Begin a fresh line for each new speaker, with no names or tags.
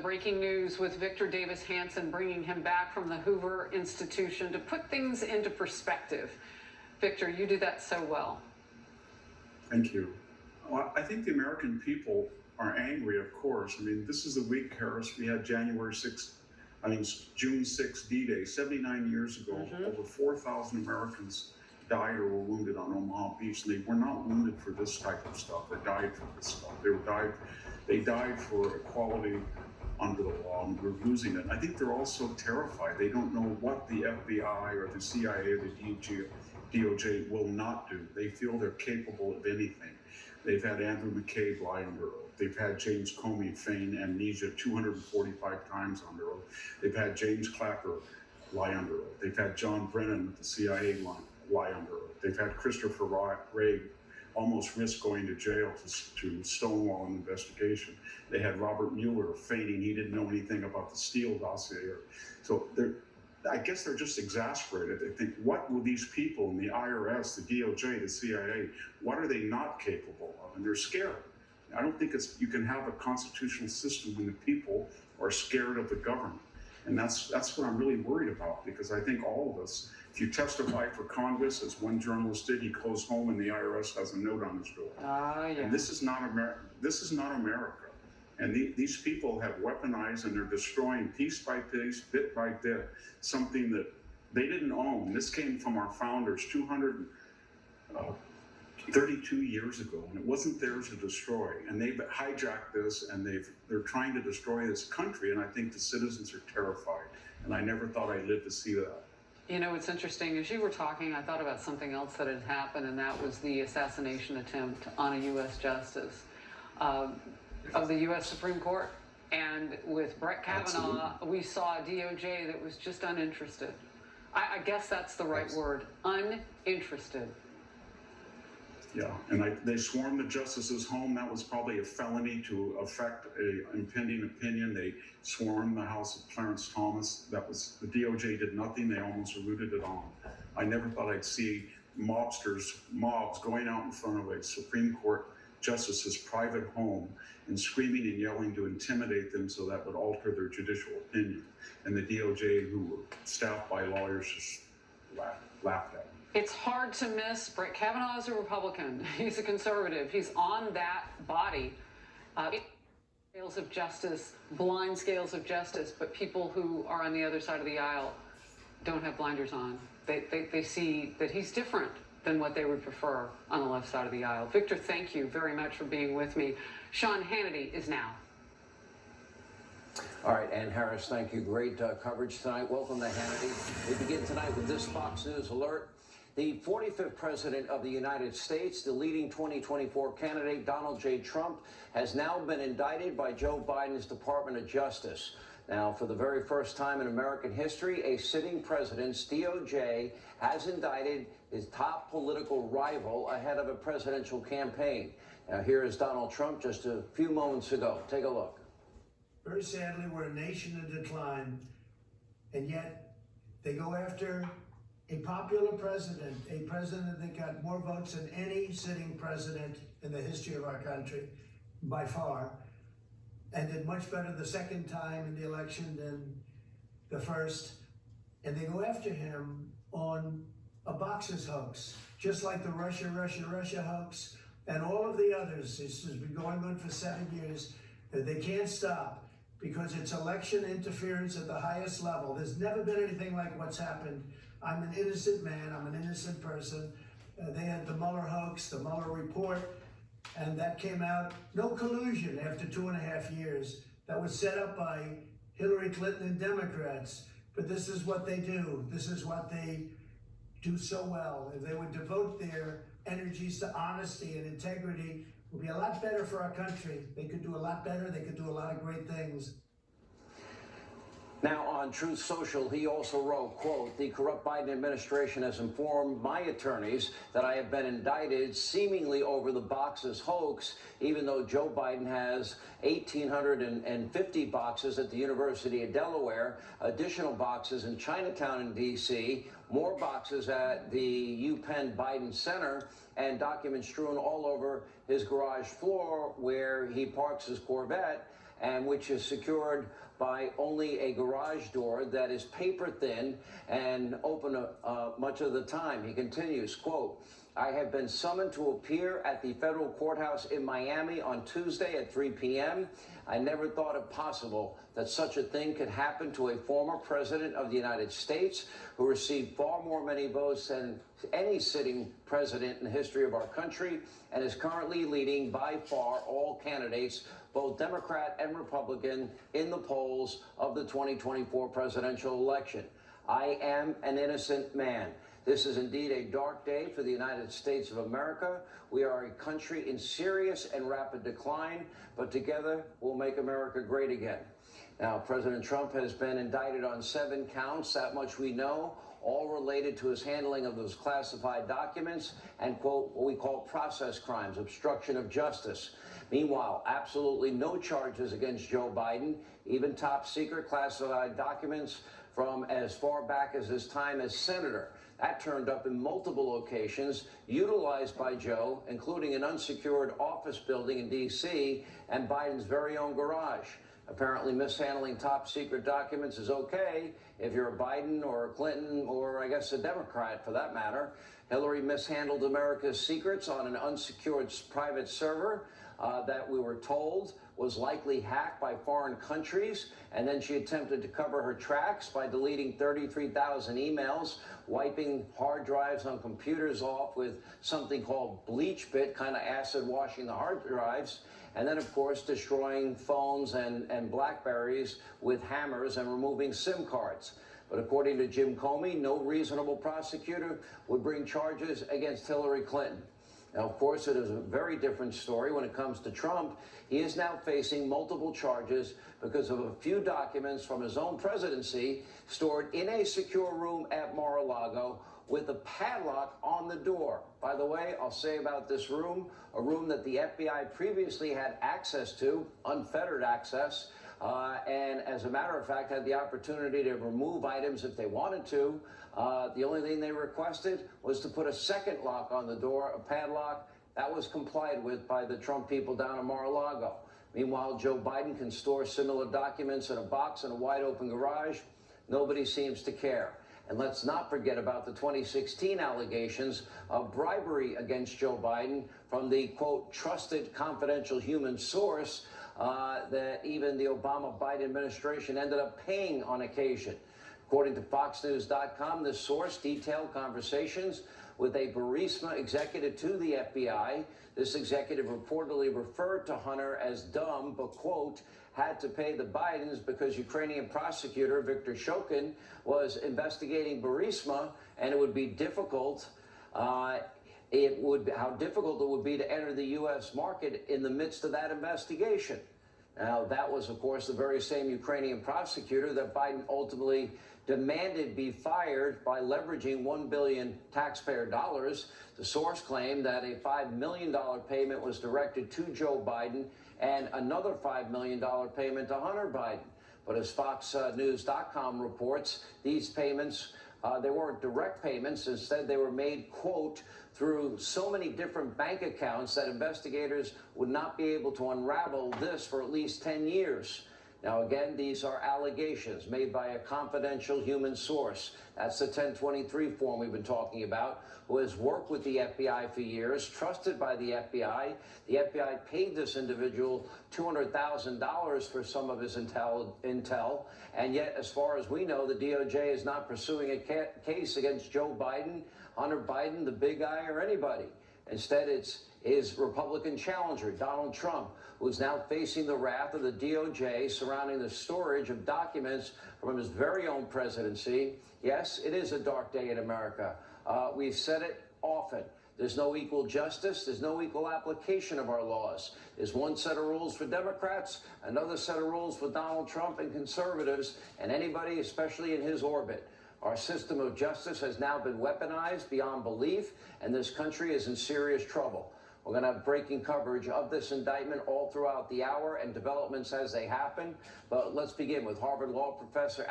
Breaking news with Victor Davis Hanson, bringing him back from the Hoover Institution to put things into perspective. Victor, you do that so well.
Thank you. Well, I think the American people are angry, of course. I mean, this is the week, Harris, we had June 6th D-Day, 79 years ago. Over 4,000 Americans died or were wounded on Omaha Beach. And they were not wounded for this type of stuff or died for this stuff. They died for equality under the law, and we're losing it. I think they're also terrified. They don't know what the FBI or the CIA or the DOJ will not do. They feel they're capable of anything. They've had Andrew McCabe lie under oath. They've had James Comey feign amnesia 245 times under oath. They've had James Clapper lie under oath. They've had John Brennan with the CIA lie under oath. They've had Christopher Wray almost risk going to jail to stonewall an investigation. They had Robert Mueller feigning he didn't know anything about the Steele dossier. So I guess they're just exasperated. They think, what will these people in the IRS, the DOJ, the CIA, what are they not capable of? And they're scared. I don't think you can have a constitutional system when the people are scared of the government. And that's what I'm really worried about, because I think all of us, if you testify for Congress, as one journalist did, he goes home and the IRS has a note on his door.
Yeah.
And this is not America. This is not America. And these people have weaponized, and they're destroying piece by piece, bit by bit, something that they didn't own. This came from our founders 232 years ago, and it wasn't theirs to destroy. And they've hijacked this, and they're trying to destroy this country, and I think the citizens are terrified. And I never thought I'd live to see that.
You know, it's interesting. As you were talking, I thought about something else that had happened, and that was the assassination attempt on a U.S. justice of the U.S. Supreme Court. And with Brett Kavanaugh, we saw a DOJ that was just uninterested. I guess that's the right word, uninterested.
Yeah, and they swarmed the justice's home. That was probably a felony to affect an impending opinion. They swarmed the house of Clarence Thomas. The DOJ did nothing. They almost rooted it on. I never thought I'd see mobs going out in front of a Supreme Court justice's private home and screaming and yelling to intimidate them so that would alter their judicial opinion. And the DOJ, who were staffed by lawyers, just laughed at them.
It's hard to miss. Brett Kavanaugh is a Republican. He's a conservative. He's on that body. Scales of justice, blind scales of justice, but people who are on the other side of the aisle don't have blinders on. They see that he's different than what they would prefer on the left side of the aisle. Victor, thank you very much for being with me. Sean Hannity is now.
All right, Ann Harris, thank you. Great coverage tonight. Welcome to Hannity. We begin tonight with this Fox News alert. The 45th president of the United States, the leading 2024 candidate, Donald J. Trump, has now been indicted by Joe Biden's Department of Justice. Now, for the very first time in American history, a sitting president's DOJ has indicted his top political rival ahead of a presidential campaign. Now, here is Donald Trump just a few moments ago. Take a look.
Very sadly, we're a nation in decline, and yet they go after a popular president, a president that got more votes than any sitting president in the history of our country, by far, and did much better the second time in the election than the first. And they go after him on a boxes hoax, just like the Russia hoax and all of the others. This has been going on for 7 years. They can't stop because it's election interference at the highest level. There's never been anything like what's happened. I'm an innocent man, I'm an innocent person. They had the Mueller hoax, the Mueller report, and that came out, no collusion after 2.5 years. That was set up by Hillary Clinton and Democrats. But this is what they do. This is what they do so well. If they would devote their energies to honesty and integrity, it would be a lot better for our country. They could do a lot better. They could do a lot of great things.
Now, on Truth Social, he also wrote, quote, "The corrupt Biden administration has informed my attorneys that I have been indicted seemingly over the boxes hoax, even though Joe Biden has 1,850 boxes at the University of Delaware, additional boxes in Chinatown in D.C., more boxes at the UPenn Biden Center, and documents strewn all over his garage floor where he parks his Corvette. and which is secured by only a garage door that is paper thin and open much of the time. He continues, quote, I have been summoned to appear at the federal courthouse in Miami on Tuesday at 3 p.m. I never thought it possible that such a thing could happen to a former president of the United States who received far more many votes than any sitting president in the history of our country and is currently leading by far all candidates, both Democrat and Republican, in the polls of the 2024 presidential election. I am an innocent man. This is indeed a dark day for the United States of America. We are a country in serious and rapid decline, but together we'll make America great again. Now, President Trump has been indicted on 7 counts, that much we know, all related to his handling of those classified documents and, quote, what we call process crimes, obstruction of justice. Meanwhile, absolutely no charges against Joe Biden, even top secret classified documents from as far back as his time as senator. That turned up in multiple locations, utilized by Joe, including an unsecured office building in D.C. and Biden's very own garage. Apparently, mishandling top secret documents is okay if you're a Biden or a Clinton or, I guess, a Democrat for that matter. Hillary mishandled America's secrets on an unsecured private server that we were told was likely hacked by foreign countries, and then she attempted to cover her tracks by deleting 33,000 emails, wiping hard drives on computers off with something called bleach bit, kind of acid washing the hard drives, and then, of course, destroying phones and Blackberries with hammers and removing SIM cards. But according to Jim Comey, no reasonable prosecutor would bring charges against Hillary Clinton. Now, of course, it is a very different story when it comes to Trump. He is now facing multiple charges because of a few documents from his own presidency stored in a secure room at Mar-a-Lago with a padlock on the door. By the way, I'll say about this room, a room that the FBI previously had access to, unfettered access, and as a matter of fact, had the opportunity to remove items if they wanted to. The only thing they requested was to put a second lock on the door, a padlock. That was complied with by the Trump people down in Mar-a-Lago. Meanwhile, Joe Biden can store similar documents in a box in a wide open garage. Nobody seems to care. And let's not forget about the 2016 allegations of bribery against Joe Biden from the, quote, trusted confidential human source that even the Obama-Biden administration ended up paying on occasion. According to FoxNews.com, this source detailed conversations with a Burisma executive to the FBI. This executive reportedly referred to Hunter as dumb, but, quote, had to pay the Bidens because Ukrainian prosecutor Viktor Shokin was investigating Burisma, and it would be difficult. How difficult it would be to enter the U.S. market in the midst of that investigation. Now, that was, of course, the very same Ukrainian prosecutor that Biden ultimately demanded be fired by leveraging $1 billion taxpayer dollars. The source claimed that a $5 million payment was directed to Joe Biden and another $5 million payment to Hunter Biden. But as FoxNews.com reports, these payments, they weren't direct payments. Instead, they were made, quote, through so many different bank accounts that investigators would not be able to unravel this for at least 10 years. Now, again, these are allegations made by a confidential human source. That's the 1023 form we've been talking about, who has worked with the FBI for years, trusted by the FBI. The FBI paid this individual $200,000 for some of his intel. And yet, as far as we know, the DOJ is not pursuing a case against Joe Biden, Hunter Biden, the big guy, or anybody. Instead, it's his Republican challenger, Donald Trump, who's now facing the wrath of the DOJ surrounding the storage of documents from his very own presidency. Yes, it is a dark day in America. We've said it often. There's no equal justice. There's no equal application of our laws. There's one set of rules for Democrats, another set of rules for Donald Trump and conservatives, and anybody, especially in his orbit. Our system of justice has now been weaponized beyond belief, and this country is in serious trouble. We're going to have breaking coverage of this indictment all throughout the hour and developments as they happen. But let's begin with Harvard Law professor